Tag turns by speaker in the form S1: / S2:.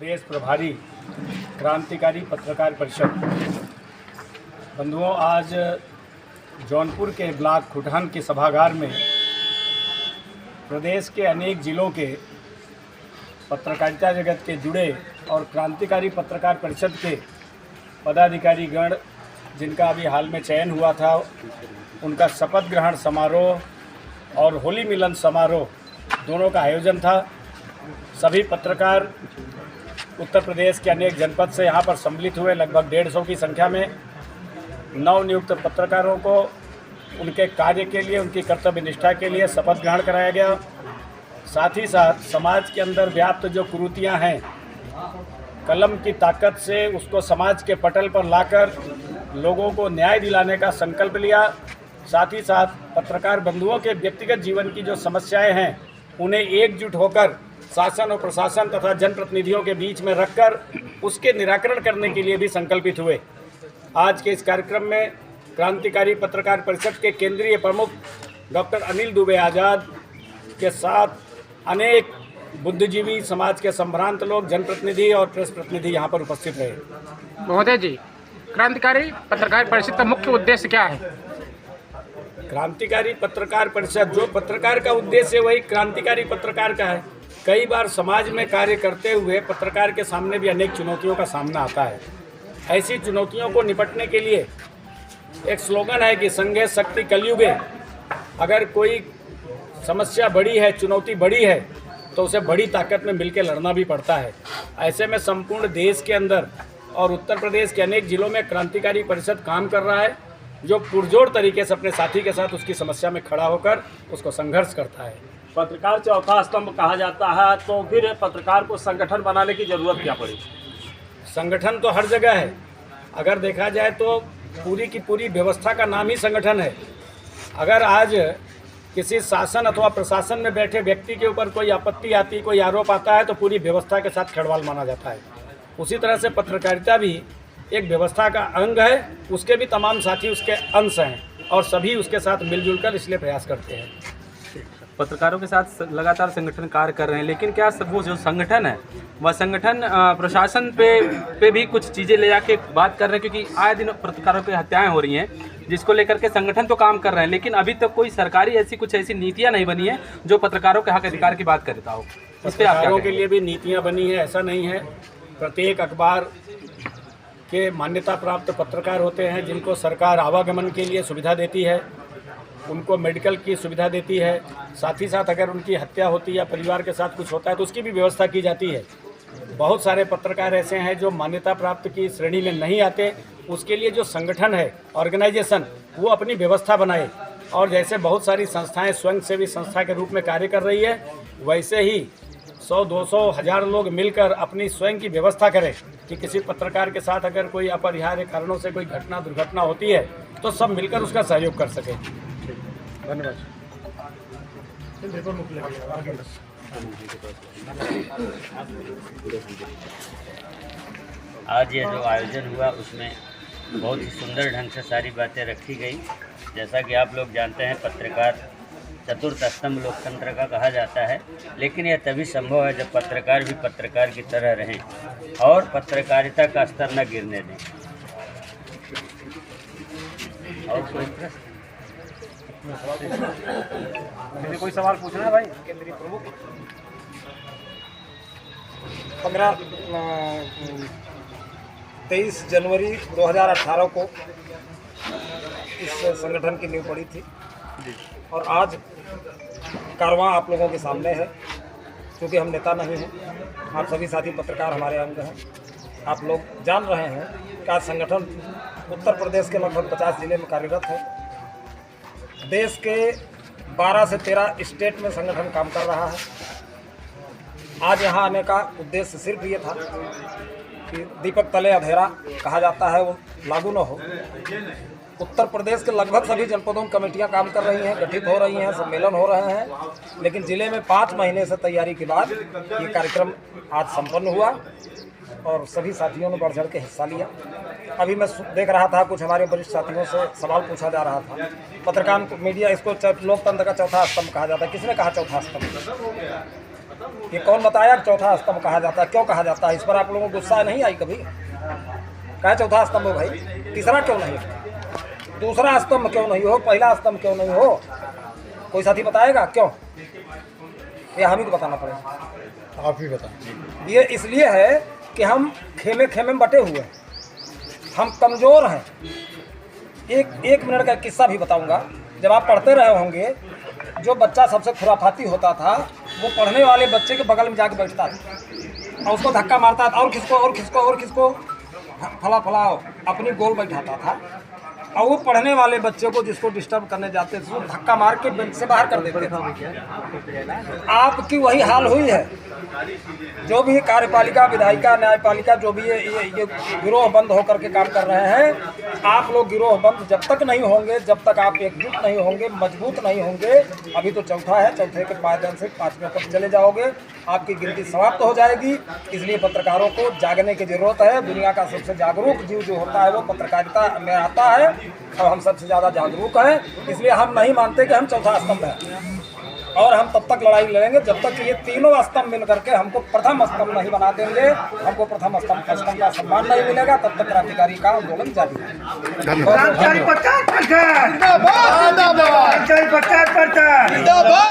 S1: प्रदेश प्रभारी क्रांतिकारी पत्रकार परिषद। बंधुओं, आज जौनपुर के ब्लॉक खुटहान के सभागार में प्रदेश के अनेक जिलों के पत्रकारिता जगत के जुड़े और क्रांतिकारी पत्रकार परिषद के पदाधिकारी गण, जिनका अभी हाल में चयन हुआ था, उनका शपथ ग्रहण समारोह और होली मिलन समारोह दोनों का आयोजन था। सभी पत्रकार उत्तर प्रदेश के अनेक जनपद से यहाँ पर सम्मिलित हुए। लगभग 150 की संख्या में नवनियुक्त पत्रकारों को उनके कार्य के लिए, उनकी कर्तव्य निष्ठा के लिए शपथ ग्रहण कराया गया। साथ ही साथ समाज के अंदर व्याप्त जो कुरीतियाँ हैं, कलम की ताकत से उसको समाज के पटल पर लाकर लोगों को न्याय दिलाने का संकल्प लिया। साथ ही साथ पत्रकार बंधुओं के व्यक्तिगत जीवन की जो समस्याएं हैं, उन्हें एकजुट होकर शासन और प्रशासन तथा जनप्रतिनिधियों के बीच में रखकर उसके निराकरण करने के लिए भी संकल्पित हुए। आज के इस कार्यक्रम में क्रांतिकारी पत्रकार परिषद के केंद्रीय प्रमुख डॉक्टर अनिल दुबे आज़ाद के साथ अनेक बुद्धिजीवी, समाज के संभ्रांत लोग, जनप्रतिनिधि और प्रेस प्रतिनिधि यहाँ पर उपस्थित रहे।
S2: महोदय जी, क्रांतिकारी पत्रकार परिषद का मुख्य उद्देश्य क्या है?
S1: क्रांतिकारी पत्रकार परिषद, जो पत्रकार का उद्देश्य है वही क्रांतिकारी पत्रकार का है। कई बार समाज में कार्य करते हुए पत्रकार के सामने भी अनेक चुनौतियों का सामना आता है। ऐसी चुनौतियों को निपटने के लिए एक स्लोगन है कि संघे शक्ति कलयुगे। अगर कोई समस्या बड़ी है, चुनौती बड़ी है, तो उसे बड़ी ताकत में मिलकर लड़ना भी पड़ता है। ऐसे में संपूर्ण देश के अंदर और उत्तर प्रदेश के अनेक जिलों में क्रांतिकारी परिषद काम कर रहा है, जो पुरजोर तरीके से अपने साथी के साथ उसकी समस्या में खड़ा होकर उसको संघर्ष करता है।
S3: पत्रकार चौथा स्तंभ कहा जाता है, तो फिर पत्रकार को संगठन बनाने की जरूरत क्या पड़ी?
S1: संगठन तो हर जगह है। अगर देखा जाए तो पूरी की पूरी व्यवस्था का नाम ही संगठन है। अगर आज किसी शासन अथवा प्रशासन में बैठे व्यक्ति के ऊपर कोई आपत्ति आती, कोई आरोप आता है, तो पूरी व्यवस्था के साथ खड़वाल माना जाता है। उसी तरह से पत्रकारिता भी एक व्यवस्था का अंग है। उसके भी तमाम साथी उसके अंश हैं और सभी उसके साथ मिलजुल कर इसलिए प्रयास करते हैं।
S4: पत्रकारों के साथ लगातार संगठन कार्य कर रहे हैं, लेकिन क्या वो जो संगठन है वह संगठन प्रशासन पे भी कुछ चीज़ें ले जाके बात कर रहे हैं? क्योंकि आए दिन पत्रकारों की हत्याएं हो रही हैं, जिसको लेकर के संगठन तो काम कर रहे हैं, लेकिन अभी तक कोई सरकारी ऐसी नीतियां नहीं बनी है जो पत्रकारों के हक अधिकार की बात करता हो। इस पर
S1: पत्रकारों के लिए भी नीतियाँ बनी है, ऐसा नहीं है। प्रत्येक अखबार के मान्यता प्राप्त पत्रकार होते हैं, जिनको सरकार आवागमन के लिए सुविधा देती है, उनको मेडिकल की सुविधा देती है। साथ ही साथ अगर उनकी हत्या होती है या परिवार के साथ कुछ होता है तो उसकी भी व्यवस्था की जाती है। बहुत सारे पत्रकार ऐसे हैं जो मान्यता प्राप्त की श्रेणी में नहीं आते। उसके लिए जो संगठन है, ऑर्गेनाइजेशन, वो अपनी व्यवस्था बनाए। और जैसे बहुत सारी संस्थाएं स्वयंसेवी संस्था के रूप में कार्य कर रही है, वैसे ही 100, 200, 1000 लोग मिलकर अपनी स्वयं की व्यवस्था करें कि किसी पत्रकार के साथ अगर कोई अपरिहार्य कारणों से कोई घटना, दुर्घटना होती है तो सब मिलकर उसका सहयोग कर सकें। धन्यवाद।
S5: आज ये जो आयोजन हुआ उसमें बहुत ही सुंदर ढंग से सारी बातें रखी गई। जैसा कि आप लोग जानते हैं, पत्रकार चतुर्थ स्तंभ लोकतंत्र का कहा जाता है, लेकिन यह तभी संभव है जब पत्रकार भी पत्रकार की तरह रहें और पत्रकारिता का स्तर न गिरने दें। और
S3: कोई सवाल पूछना है भाई? केंद्रीय प्रमुख
S6: 23 जनवरी 2018 को इस संगठन की नींव पड़ी थी और आज कारवां आप लोगों के सामने है। क्योंकि हम नेता नहीं हैं, आप सभी साथी पत्रकार हमारे अंग हैं। आप लोग जान रहे हैं कि आज संगठन उत्तर प्रदेश के लगभग 50 जिले में कार्यरत है। देश के 12 से 13 स्टेट में संगठन काम कर रहा है। आज यहाँ आने का उद्देश्य सिर्फ ये था कि दीपक तले अंधेरा कहा जाता है वो लागू न हो। उत्तर प्रदेश के लगभग सभी जनपदों में कमेटियां काम कर रही हैं, गठित हो रही हैं, सम्मेलन हो रहे हैं, लेकिन जिले में 5 महीने से तैयारी के बाद ये कार्यक्रम आज संपन्न हुआ और सभी साथियों ने बढ़ चढ़ के हिस्सा लिया। अभी मैं देख रहा था, कुछ हमारे वरिष्ठ साथियों से सवाल पूछा जा रहा था। पत्रकार मीडिया इसको लोकतंत्र का चौथा स्तंभ कहा जाता है। किसने कहा चौथा स्तंभ? ये कौन बताया कि चौथा स्तंभ कहा जाता है, क्यों कहा जाता है? इस पर आप लोगों को गुस्सा नहीं आई कभी? कहा चौथा स्तंभ हो भाई, तीसरा क्यों नहीं हो, दूसरा स्तंभ क्यों नहीं हो, पहला स्तंभ क्यों नहीं हो? कोई साथी बताएगा क्यों? ये हम ही को बताना पड़ेगा।
S1: आप ही बताएं।
S6: ये इसलिए है कि हम खेमे खेमे में बटे हुए हैं, हम कमज़ोर हैं। एक मिनट का किस्सा भी बताऊंगा। जब आप पढ़ते रहे होंगे, जो बच्चा सबसे खुराफाती होता था वो पढ़ने वाले बच्चे के बगल में जाके बैठता था और उसको धक्का मारता था, और किसको फला फलाओ, अपनी गोल बैठाता था। और वो पढ़ने वाले बच्चे को जिसको डिस्टर्ब करने जाते थे वो धक्का मार के बेंच से बाहर कर देते थे। आपकी वही हाल हुई है। जो भी कार्यपालिका, विधायिका, न्यायपालिका जो भी ये गिरोह बंद होकर के काम कर रहे हैं, आप लोग गिरोह बंद जब तक नहीं होंगे, जब तक आप एकजुट नहीं होंगे, मजबूत नहीं होंगे, अभी तो चौथा है, चौथे के माध्यम से पाँचवें तक चले जाओगे, आपकी गिनती समाप्त हो जाएगी। इसलिए पत्रकारों को जागने की जरूरत है। दुनिया का सबसे जागरूक जीव जो होता है वो पत्रकारिता में आता है और हम सबसे ज़्यादा जागरूक हैं। इसलिए हम नहीं मानते कि हम चौथा स्तंभ हैं, और हम तब तक लड़ाई लड़ेंगे जब तक कि ये तीनों स्तंभ मिल करके हमको प्रथम स्तंभ नहीं बना देंगे, हमको प्रथम स्तंभ का सम्मान नहीं मिलेगा, तब तक क्रांतिकारी का आंदोलन जारी रहेगा।